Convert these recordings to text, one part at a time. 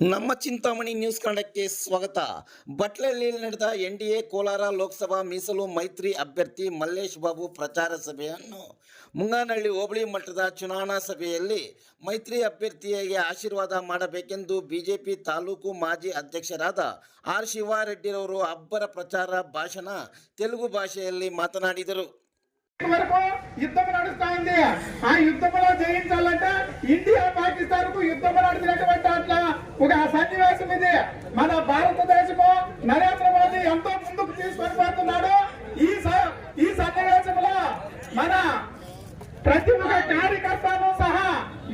ನಮ್ಮ ಚಿಂತಾಮಣಿ ನ್ಯೂಸ್ ಕನ್ನಡಕ್ಕೆ ಸ್ವಾಗತ. ಬಟ್ಲಳ್ಳಿಯಲ್ಲಿ ನಡೆದ ಎನ್ಡಿಎ ಕೋಲಾರ ಲೋಕಸಭಾ ಮೀಸಲು ಮೈತ್ರಿ ಅಭ್ಯರ್ಥಿ ಮಲ್ಲೇಶ್ ಬಾಬು ಪ್ರಚಾರ ಸಭೆಯನ್ನು ಮುಂಗಾನಹಳ್ಳಿ ಹೋಬಳಿ ಮಟ್ಟದ ಚುನಾವಣಾ ಸಭೆಯಲ್ಲಿ ಮೈತ್ರಿ ಅಭ್ಯರ್ಥಿಯಾಗಿ ಆಶೀರ್ವಾದ ಮಾಡಬೇಕೆಂದು ಬಿಜೆಪಿ ತಾಲೂಕು ಮಾಜಿ ಅಧ್ಯಕ್ಷರಾದ ಆರ್ ಶಿವಾರೆಡ್ಡಿರವರು ಅಬ್ಬರ ಪ್ರಚಾರ ಭಾಷಣ ತೆಲುಗು ಭಾಷೆಯಲ್ಲಿ ಮಾತನಾಡಿದರು. వరకు యుద్ధం నడుస్తా ఉంది. ఆ యుద్ధంలో జయించాలంటే ఇండియా పాకిస్తాన్ కు యుద్ధం నడిచినటువంటి అట్లా ఒక సన్నివేశం ఇది. మన భారతదేశము నరేంద్ర మోదీ ఎంతో ముందుకు తీసుకొని పోతున్నాడు. ఈ సన్నివేశంలో మన ప్రతి ఒక్క కార్యకర్తను సహా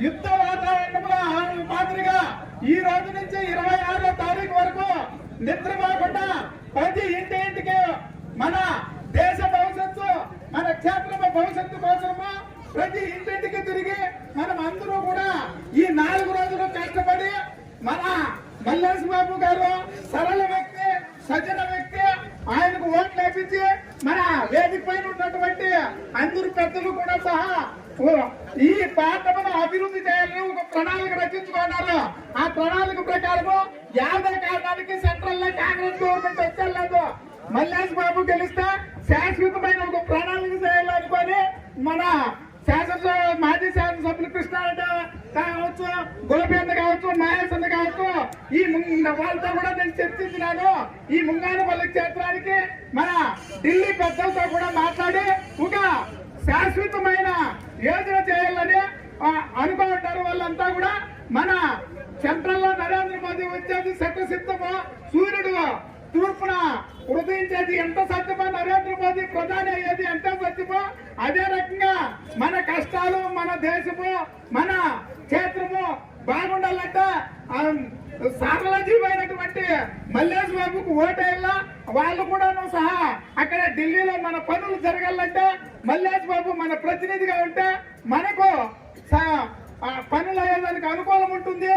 యుద్ధ వాతావరణంలో మాదిరిగా ఈ రోజు నుంచి 26వ తారీఖు వరకు నిద్రపోకుండా ప్రతి ఇంటికి మన దేశ భవిష్యత్తు మన క్షేత్ర భవిష్యత్తు కోసము ప్రతి ఇంటింటికి తిరిగి మనం అందరూ కూడా ఈ 4 రోజులు కష్టపడి మన మల్లేశ్ బాబు గారు సరళ వ్యక్తి, సజ్జన వ్యక్తి, ఆయనకు ఓట్లు వేపించి మన వేదిక పైన ఉన్నటువంటి అందరు పెద్దలు కూడా సహా ఈ ప్రాంతమును అభివృద్ధి చేయాలని ఒక ప్రణాళిక రచించుకున్నారు. ఆ ప్రణాళిక ప్రకారము 50 కారణానికి సెంట్రల్ లో కాంగ్రెస్ గవర్నమెంట్ వచ్చేలేదు. మల్లేశ్ బాబు గెలిస్తే శాశ్వతమైన ఒక ప్రణాళిక చేయాలనుకొని మన మాజీ శాసనసభ్యులు కృష్ణారెడ్డి కావచ్చు, గోపేంద్ర కావచ్చు, మహేశ్వర కావచ్చు, ఈ వాళ్ళతో కూడా నేను చర్చించినాను. ఈ ముంగానపల్లి క్షేత్రానికి మన ఢిల్లీ పెద్దలతో కూడా మాట్లాడి ఒక శాశ్వతమైన యోజన చేయాలని అనుకుంటారు. వాళ్ళంతా కూడా మన సెంట్రల్ లో నరేంద్ర మోదీ వచ్చేది శతసిద్ధము, సూర్యుడు తూర్పున ఉదయించేది ఎంత సత్యమో, నరేంద్ర మోదీ ప్రధాని అయ్యేది ఎంత సత్యమో, అదే రకంగా మన కష్టాలు, మన దేశము, మన క్షేత్రము బాగుండాలంటే సారళజీవైనటువంటి మల్లేశ్ బాబుకు ఓటేయాల. వాళ్ళు కూడా సహా అక్కడ ఢిల్లీలో మన పనులు జరగాలంటే మల్లేశ్ బాబు మన ప్రతినిధిగా ఉంటే మనకు పనులు అయ్యేదానికి అనుకూలం ఉంటుంది.